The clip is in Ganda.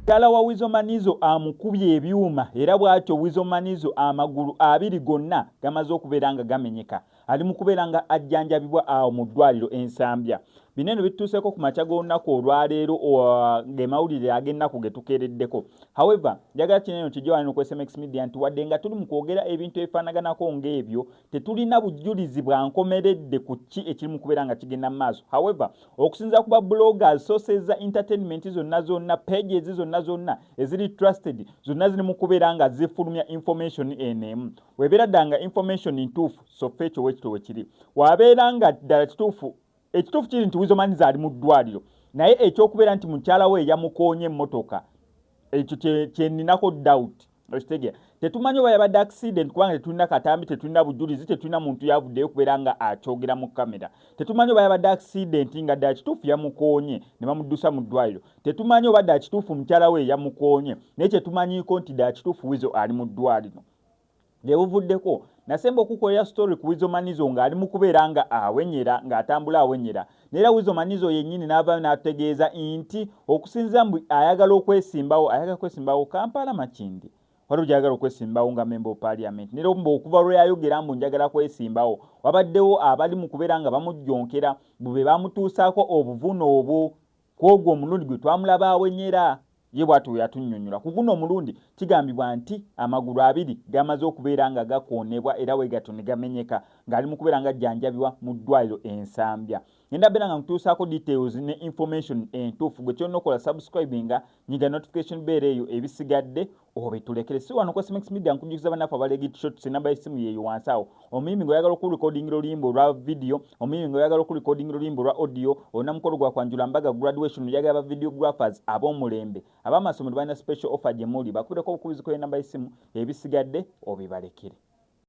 mukyala wa Wizo Manizo amukubye ebyuma era bw'atyo Wizo Manizo amagulu abiri gonna gamaze okubeera nga gamenyeka ali mu kubeera nga ajjanjabibwa awo mu ddwaliro Ensambya. Bino eno bituuseeko ku makya g'olunaku olwaleero ng'emawulire ag'ennaku ge tukeereddeko. However, njagala kino eno kijja wano ku SMX Media nti wadde nga tuli mu kwogera ebintu ebifaanaganako ng'ebyo tetulina bujulizi bwa nkomeredde ku ki ekiri mu kubeera nga kigenda mu maaso. However, okusinziira ku ba bloggers, sources za entertainment zonna pages zonna eziri trusted zonna ziri mu kubeera nga zifulumya information enemu. Webeera ddala nga information ntuufu sofa ekyo wekito wekiri. Wabeera nga ddala kituufu ekituufu kiri nti Wizo Manizo ali mu ddwaliro naye ekyokubeera nti mukyala we yamukoonye emmotoka ekyo kyeninako doubt. Okitegera tetumanyi oba yabadde accident kubanga tetulina katambi, tetulina bujulizi, tetulina muntu yavuddeyo kubeera nga akyogera mu kamera. Tetumanyi oba yabadde accident nga ddala kituufu yamukoonye ne bamuddusa mu ddwaliro. Tetumanyi oba ddala kituufu mukyala we yamukoonye naye kyetumanyiiko nti ddala kituufu Wizo ali mu ddwaliro. Byebuvuddeko nasemba okukolera story ku Wizo Manizo nga ali mu kubeera nga awenyera ng'atambula awenyera. Neera Wizo Manizo yennyini n'avaayo n'ategeeza nti okusinziira mbu ayagala kwesimbawo Kampala Makindye. Waliwo gy'ayagala okwesimbawo nga member of parliament. Neera mbu okuva lwe yayogera mbu njagala kwesimbawo wabaddewo abali mu kubeera nga bamujjonkera bwe bamutuusaako obuvune obwo kw'ogwo omulundi gwe twamulaba awenyera. Ye bw'atyo yatunnyonnyola ku guno omulundi kigambibwa nti amagulu abiri gamaze okubeera nga gakoonebwa era weegatyo ne gamenyeka ng'ali mu kubeera nga ajjanjabibwa mu ddwaliro Ensambya. Ngenda beera nga nkutuusaako details ne information entuufu gwe kyonna okola subscribinga nyiga notification bell eyo ebisigadde obitulekere. Si wano ku SMX Media nkujjukiza bannaffe abalegit shots enamba y'essimu yeeyo wansi awo. Omuyimbi ng'oyagala okurecordinga oluyimba olwa video, omuyimbi ng'oyagala okurecordinga oluyimba olwa audio, olina mukolo gwa kwanjula mbaga graduation oyagala ba videographers ab'omulembe ab'amasomero balina special offer gye muli bakubireko obukubizi kw'enamba y'essimu ebisigadde obibalekere.